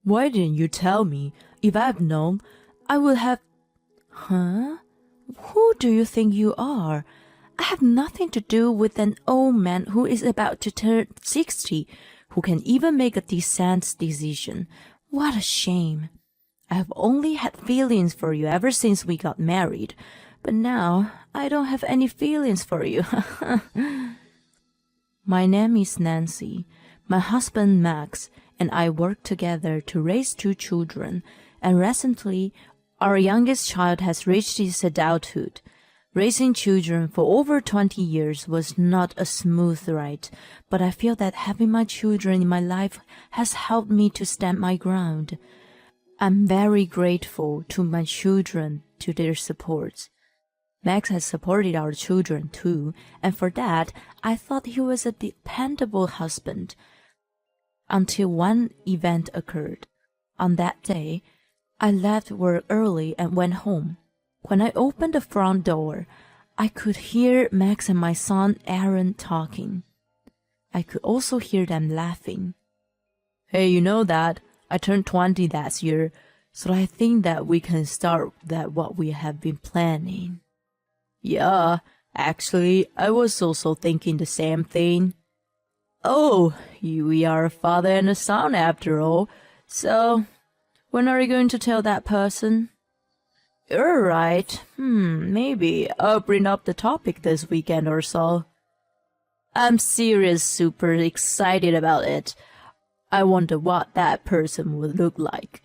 Why didn't you tell me? If I'd known, I would have... Huh? Who do you think you are? I have nothing to do with an old man who is about to turn 60, who can even make a decent decision. What a shame. I have only had feelings for you ever since we got married, but now I don't have any feelings for you. My name is Nancy. My husband Max and I work together to raise 2 children, and recently our youngest child has reached his adulthood. Raising children for over 20 years was not a smooth ride, but I feel that having my children in my life has helped me to stand my ground. I'm very grateful to my children to their support. Max has supported our children too, and for that, I thought he was a dependable husband. Until one event occurred. On that day, I left work early and went home. When I opened the front door, I could hear Max and my son Aaron talking. I could also hear them laughing. Hey, you know that? I turned 20 last year, so I think that we can start what we have been planning. Yeah, actually, I was also thinking the same thing. Oh, we are a father and a son after all, so when are you going to tell that person? You're right. Maybe I'll bring up the topic this weekend or so. I'm serious, super excited about it. I wonder what that person would look like.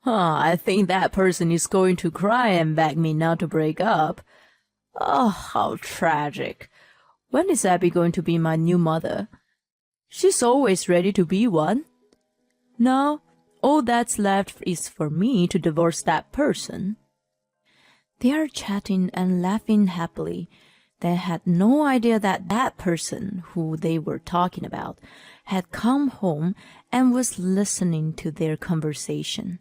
I think that person is going to cry and beg me not to break up. Oh, how tragic. When is Abby going to be my new mother? She's always ready to be one. Now, all that's left is for me to divorce that person. They are chatting and laughing happily. They had no idea that that person who they were talking about had come home and was listening to their conversation.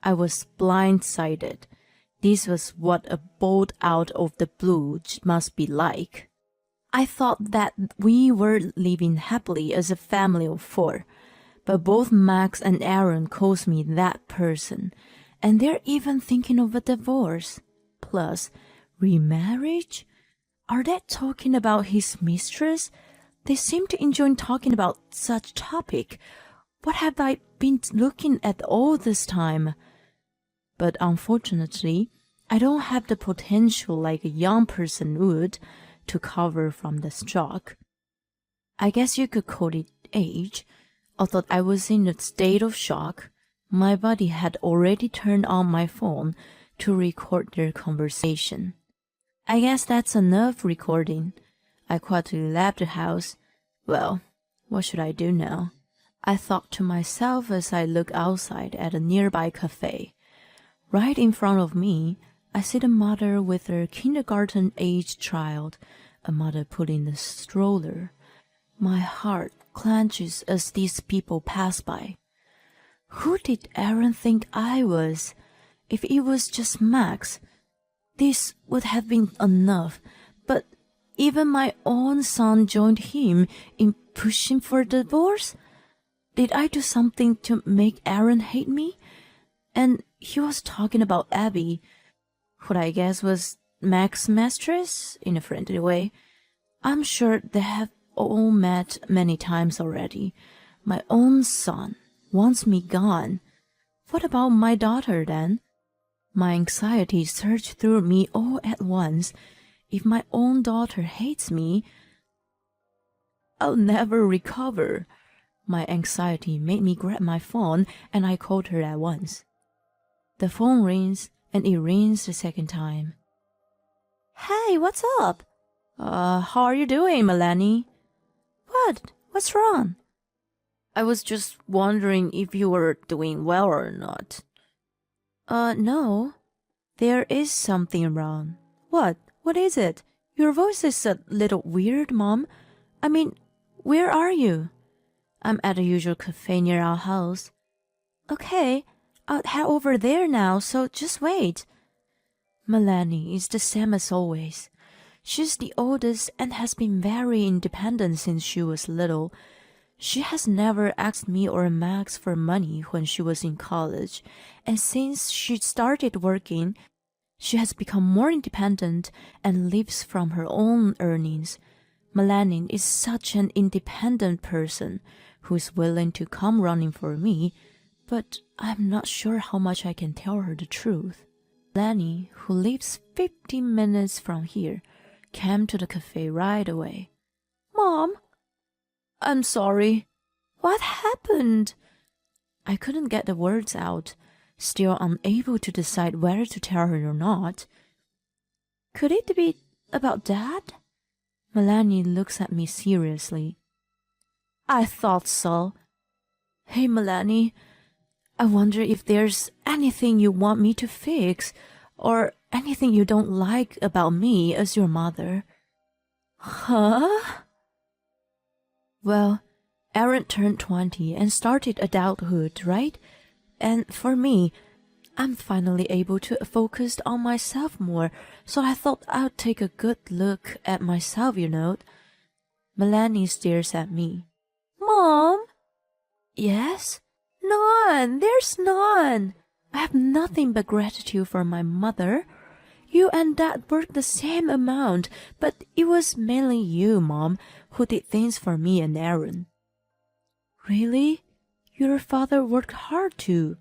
I was blindsided. This was what a bolt out of the blue must be like. I thought that we were living happily as a family of 4, but both Max and Aaron calls me that person, and they're even thinking of a divorce. Plus, remarriage? Are they talking about his mistress? They seem to enjoy talking about such topic. What have I been looking at all this time? But unfortunately, I don't have the potential like a young person would to recover from the shock. I guess you could call it age. Although I was in a state of shock, my body had already turned on my phone to record their conversation. I guess that's enough recording. I quietly left the house. Well, what should I do now? I thought to myself as I looked outside at a nearby cafe. Right in front of me, I see the mother with her kindergarten-aged child, a mother pulling the stroller. My heart clenches as these people pass by. Who did Aaron think I was? If it was just Max, this would have been enough, but even my own son joined him in pushing for divorce? Did I do something to make Aaron hate me? And he was talking about Abby, who I guess was Max's mistress, in a friendly way. I'm sure they have all met many times already. My own son wants me gone. What about my daughter then? My anxiety surged through me all at once. If my own daughter hates me, I'll never recover. My anxiety made me grab my phone, and I called her at once. The phone rings, and it rings the second time. Hey, what's up? How are you doing, Melanie? What? What's wrong? I was just wondering if you were doing well or not. No. There is something wrong. What? What is it? Your voice is a little weird, Mom. I mean, where are you? I'm at the usual cafe near our house. Okay, I'll head over there now, so just wait. Melanie is the same as always. She's the oldest and has been very independent since she was little. She has never asked me or Max for money when she was in college, and since she started working, she has become more independent and lives from her own earnings. Melanie is such an independent person who is willing to come running for me, but I'm not sure how much I can tell her the truth. Melanie, who lives 15 minutes from here, came to the cafe right away. Mom, I'm sorry. What happened? I couldn't get the words out, still unable to decide whether to tell her or not. Could it be about Dad? Melanie looks at me seriously. I thought so. Hey, Melanie, I wonder if there's anything you want me to fix, or anything you don't like about me as your mother. Huh? Well, Aaron turned 20 and started adulthood, right? And for me, I'm finally able to focus on myself more, so I thought I'd take a good look at myself, you know. Melanie stares at me. Mom? Yes? None. There's none. I have nothing but gratitude for my mother. You and Dad worked the same amount, but it was mainly you, Mom, who did things for me and Aaron. Really? Your father worked hard too.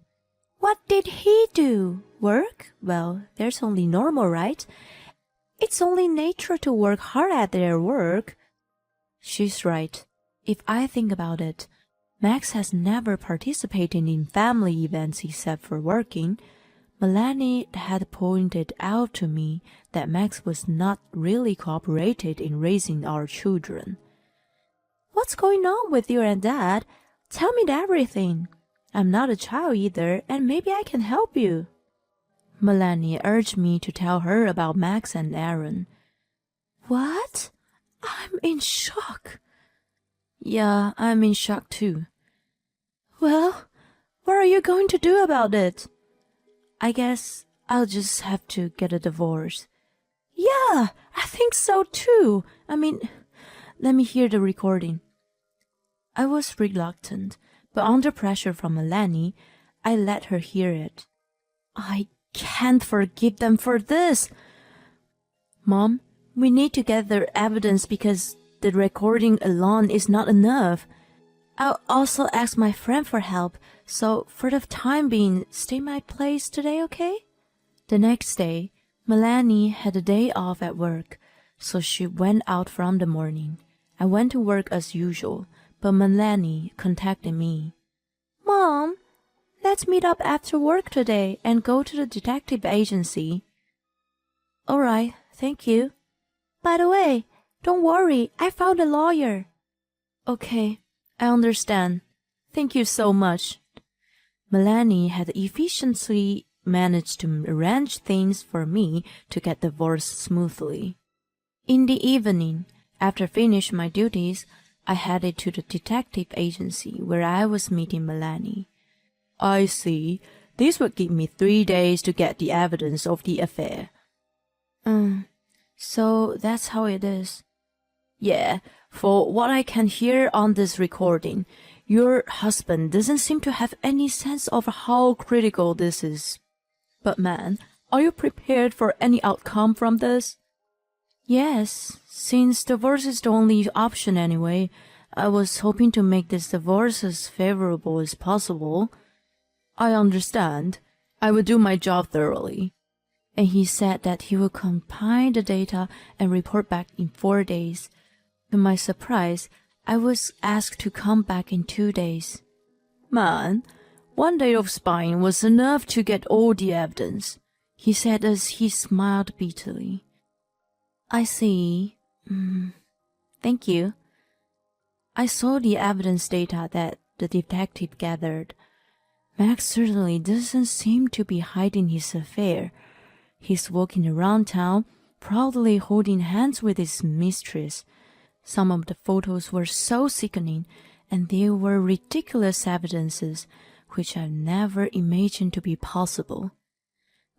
What did he do? Work? Well, there's only normal, right? It's only nature to work hard at their work. She's right. If I think about it, Max has never participated in family events except for working. Melanie had pointed out to me that Max was not really cooperated in raising our children. What's going on with you and Dad? Tell me everything. I'm not a child either, and maybe I can help you. Melanie urged me to tell her about Max and Aaron. What? I'm in shock. Yeah, I'm in shock too. Well, what are you going to do about it? I guess I'll just have to get a divorce. Yeah, I think so too. Let me hear the recording. I was reluctant, but under pressure from Melanie, I let her hear it. I can't forgive them for this. Mom, we need to gather evidence because the recording alone is not enough. I'll also ask my friend for help, so for the time being, stay my place today, okay? The next day, Melanie had a day off at work, so she went out from the morning. I went to work as usual, but Melanie contacted me. Mom, let's meet up after work today and go to the detective agency. All right, thank you. By the way, don't worry, I found a lawyer. Okay, I understand. Thank you so much. Melanie had efficiently managed to arrange things for me to get divorced smoothly. In the evening, after finishing my duties, I headed to the detective agency where I was meeting Melanie. I see. This would give me 3 days to get the evidence of the affair. So that's how it is. Yeah, for what I can hear on this recording, your husband doesn't seem to have any sense of how critical this is. But man, are you prepared for any outcome from this? Yes, since divorce is the only option anyway, I was hoping to make this divorce as favorable as possible. I understand. I will do my job thoroughly. And he said that he will compile the data and report back in 4 days. To my surprise, I was asked to come back in 2 days. Man, 1 day of spying was enough to get all the evidence, he said as he smiled bitterly. I see. Thank you. I saw the evidence data that the detective gathered. Max certainly doesn't seem to be hiding his affair. He's walking around town, proudly holding hands with his mistress. Some of the photos were so sickening, and they were ridiculous evidences which I never imagined to be possible.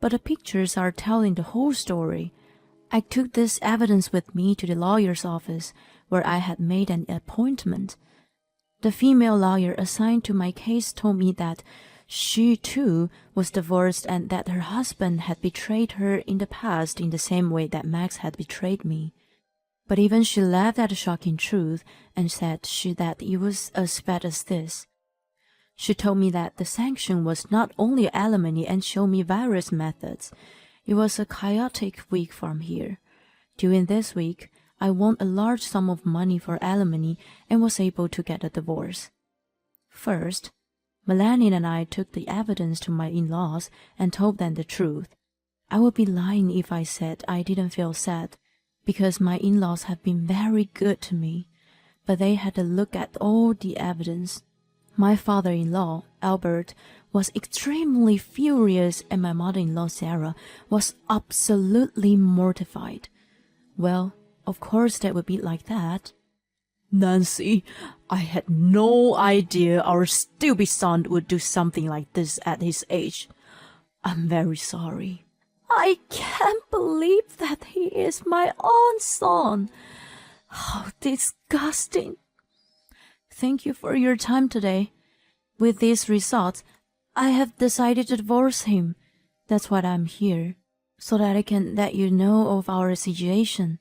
But the pictures are telling the whole story. I took this evidence with me to the lawyer's office, where I had made an appointment. The female lawyer assigned to my case told me that she too was divorced and that her husband had betrayed her in the past in the same way that Max had betrayed me. But even she laughed at the shocking truth and said that it was as bad as this. She told me that the sanction was not only alimony and showed me various methods. It was a chaotic week from here. During this week, I won a large sum of money for alimony and was able to get a divorce. First, Melanie and I took the evidence to my in-laws and told them the truth. I would be lying if I said I didn't feel sad, because my in-laws have been very good to me, but they had to look at all the evidence. My father-in-law, Albert, was extremely furious and my mother-in-law, Sarah, was absolutely mortified. Well, of course that would be like that. Nancy, I had no idea our stupid son would do something like this at his age. I'm very sorry. I can't believe that he is my own son. How disgusting. Thank you for your time today. With these results, I have decided to divorce him. That's why I'm here, so that I can let you know of our situation.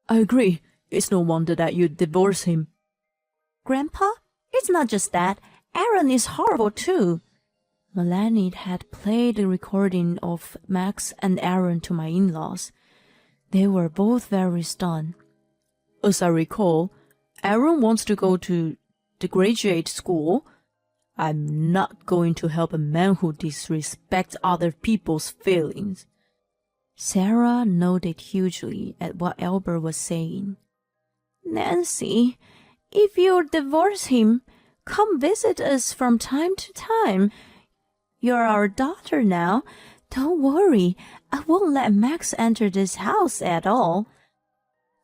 I agree. It's no wonder that you divorce him. Grandpa, it's not just that. Aaron is horrible too. Melanie had played the recording of Max and Aaron to my in-laws. They were both very stunned. As I recall, Aaron wants to go to the graduate school. I'm not going to help a man who disrespects other people's feelings. Sarah nodded hugely at what Albert was saying. Nancy, if you divorce him, come visit us from time to time. You're our daughter now. Don't worry, I won't let Max enter this house at all.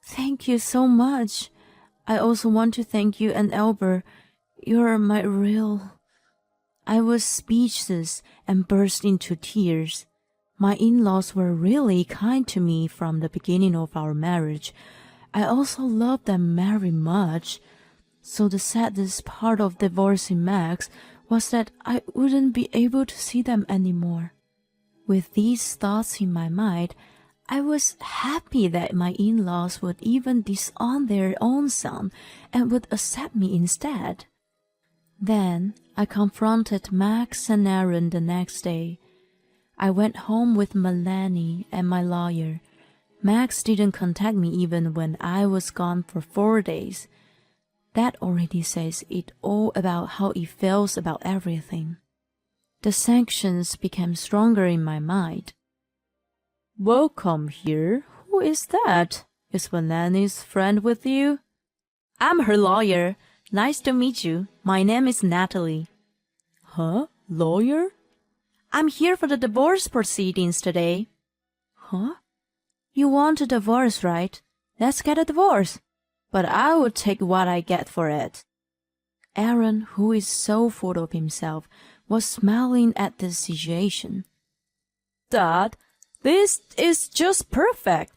Thank you so much. I also want to thank you and Albert. You're my real... I was speechless and burst into tears. My in-laws were really kind to me from the beginning of our marriage. I also loved them very much. So the saddest part of divorcing Max was that I wouldn't be able to see them anymore. With these thoughts in my mind, I was happy that my in-laws would even disown their own son and would accept me instead. Then I confronted Max and Aaron the next day. I went home with Melanie and my lawyer. Max didn't contact me even when I was gone for 4 days. That already says it all about how he feels about everything. The sanctions became stronger in my mind. Welcome here. Who is that? Is Melanie's friend with you? I'm her lawyer. Nice to meet you. My name is Natalie. Huh? Lawyer? I'm here for the divorce proceedings today. Huh? You want a divorce, right? Let's get a divorce. But I will take what I get for it. Aaron, who is so full of himself, was smiling at this situation. Dad, this is just perfect.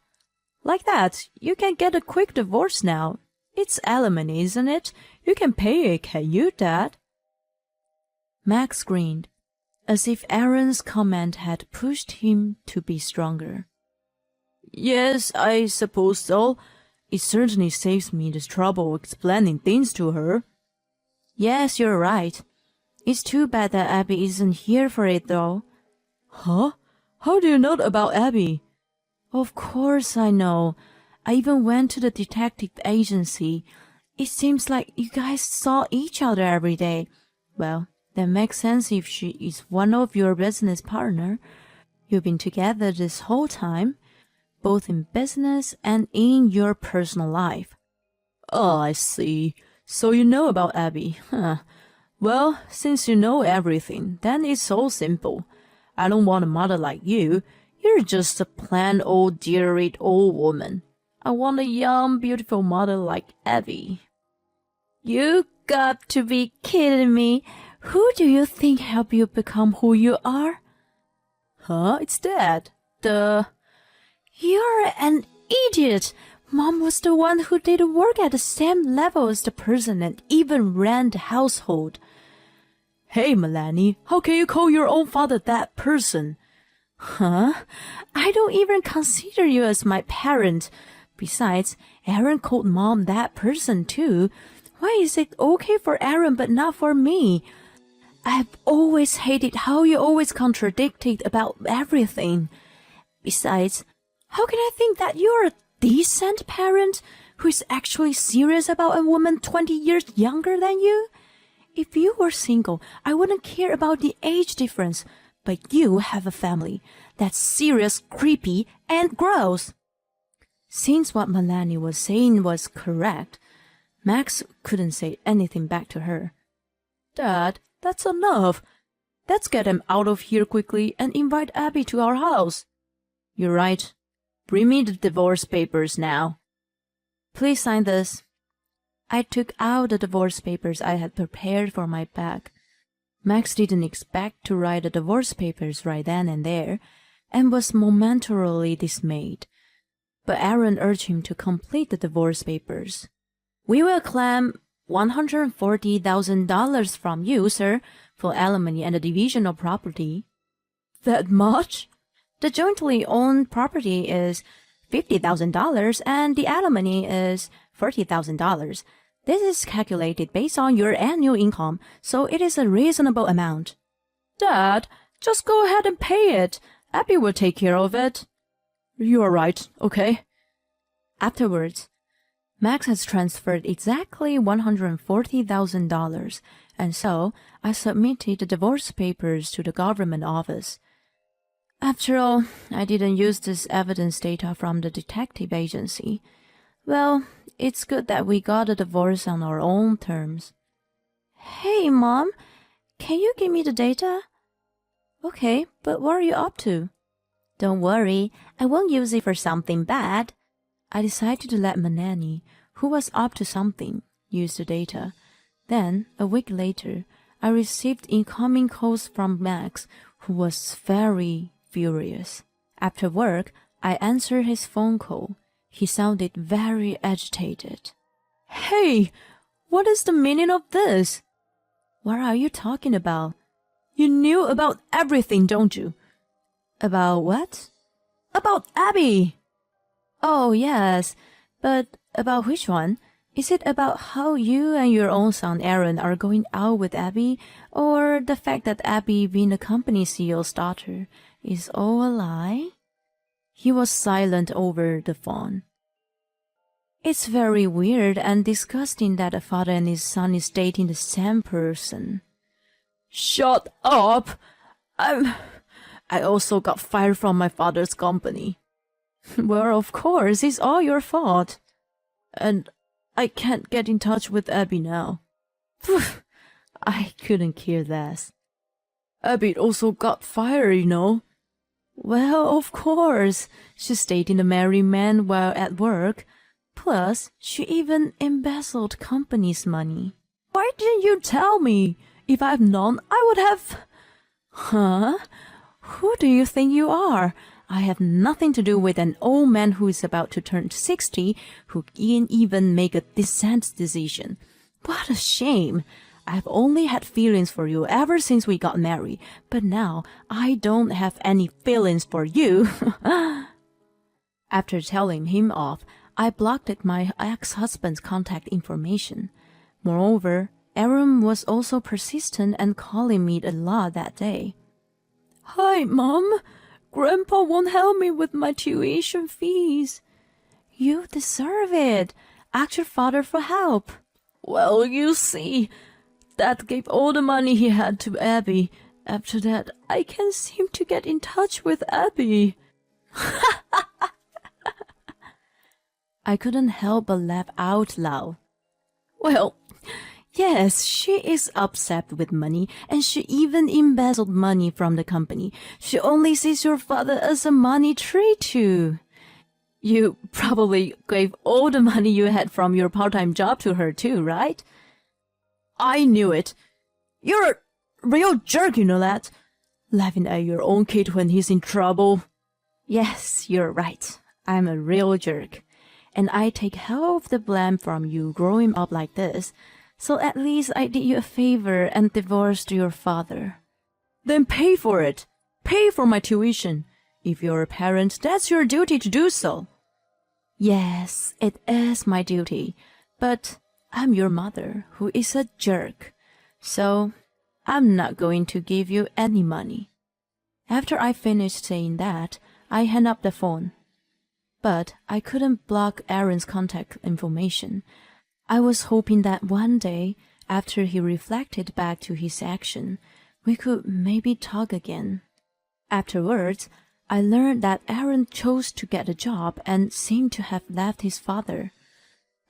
Like that, you can get a quick divorce now. It's alimony, isn't it? You can pay it, can you, Dad? Max grinned, as if Aaron's comment had pushed him to be stronger. Yes, I suppose so. It certainly saves me the trouble explaining things to her. Yes, you're right. It's too bad that Abby isn't here for it, though. Huh? How do you know about Abby? Of course I know. I even went to the detective agency. It seems like you guys saw each other every day. Well, that makes sense if she is one of your business partner. You've been together this whole time, both in business and in your personal life. Oh, I see. So you know about Abby, huh? Well, since you know everything, then it's so simple. I don't want a mother like you. You're just a plain old dear-eyed old woman. I want a young, beautiful mother like Abby. You got to be kidding me. Who do you think helped you become who you are? Huh? It's Dad. You're an idiot. Mom was the one who did work at the same level as the person and even ran the household. Hey, Melanie, how can you call your own father that person? Huh? I don't even consider you as my parent. Besides, Aaron called Mom that person too. Why is it okay for Aaron but not for me? I've always hated how you always contradicted about everything. Besides, how can I think that you're a decent parent who is actually serious about a woman 20 years younger than you? If you were single, I wouldn't care about the age difference, but you have a family. That's serious, creepy, and gross. Since what Melanie was saying was correct, Max couldn't say anything back to her. Dad, that's enough. Let's get him out of here quickly and invite Abby to our house. You're right. Bring me the divorce papers now. Please sign this. I took out the divorce papers I had prepared for my bag. Max didn't expect to write the divorce papers right then and there, and was momentarily dismayed. But Aaron urged him to complete the divorce papers. We will claim $140,000 from you, sir, for alimony and the division of property. That much? The jointly owned property is $50,000 and the alimony is $40,000. This is calculated based on your annual income, so it is a reasonable amount. Dad, just go ahead and pay it. Abby will take care of it. You are right, okay? Afterwards, Max has transferred exactly $140,000, and so I submitted the divorce papers to the government office. After all, I didn't use this evidence data from the detective agency. Well, it's good that we got a divorce on our own terms. Hey, Mom, can you give me the data? Okay, but what are you up to? Don't worry, I won't use it for something bad. I decided to let Melanie, who was up to something, use the data. Then, a week later, I received incoming calls from Max, who was very furious. After work, I answered his phone call. He sounded very agitated. Hey, what is the meaning of this? What are you talking about? You knew about everything, don't you? About what? About Abby. Oh, yes, but about which one? Is it about how you and your own son Aaron are going out with Abby, or the fact that Abby, being the company CEO's daughter, is all a lie? He was silent over the phone. It's very weird and disgusting that a father and his son is dating the same person. Shut up! I also got fired from my father's company. Well, of course, it's all your fault. And I can't get in touch with Abby now. I couldn't care less. Abby also got fired, you know. Well, of course. She's dating a married man while at work. Plus, she even embezzled company's money. Why didn't you tell me? If I'd known, I would have... Huh? Who do you think you are? I have nothing to do with an old man who is about to turn 60, who can't even make a decent decision. What a shame. I've only had feelings for you ever since we got married, but now I don't have any feelings for you. After telling him off, I blocked my ex-husband's contact information. Moreover, Aaron was also persistent and calling me a lot that day. Hi, Mom. Grandpa won't help me with my tuition fees. You deserve it. Ask your father for help. Well, you see, Dad gave all the money he had to Abby. After that, I can't seem to get in touch with Abby. I couldn't help but laugh out loud. Well, yes, she is upset with money, and she even embezzled money from the company. She only sees your father as a money tree too. You probably gave all the money you had from your part-time job to her too, right? I knew it. You're a real jerk, you know that? Laughing at your own kid when he's in trouble. Yes, you're right. I'm a real jerk. and I take half of the blame from you growing up like this. So at least I did you a favor and divorced your father. Then pay for it. Pay for my tuition. If you're a parent, that's your duty to do so. Yes, it is my duty, but I'm your mother, who is a jerk. So I'm not going to give you any money. After I finished saying that, I hung up the phone. But I couldn't block Aaron's contact information. I was hoping that one day, after he reflected back to his action, we could maybe talk again. Afterwards, I learned that Aaron chose to get a job and seemed to have left his father.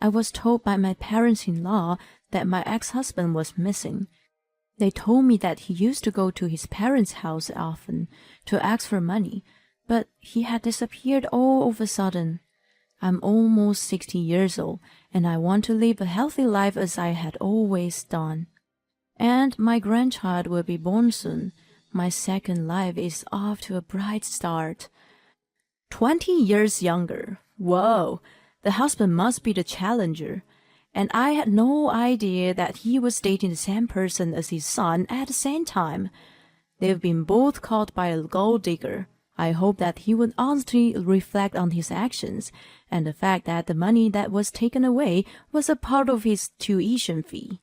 I was told by my parents-in-law that my ex-husband was missing. They told me that he used to go to his parents' house often to ask for money, but he had disappeared all of a sudden. I'm almost 60 years old, and I want to live a healthy life as I had always done. And my grandchild will be born soon. My second life is off to a bright start. 20 years younger. Whoa, the husband must be the challenger. And I had no idea that he was dating the same person as his son at the same time. They've been both caught by a gold digger. I hope that he would honestly reflect on his actions and the fact that the money that was taken away was a part of his tuition fee.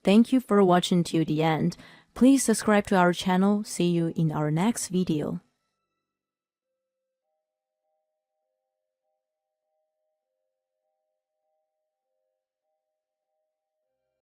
Thank you for watching till the end. Please subscribe to our channel. See you in our next video.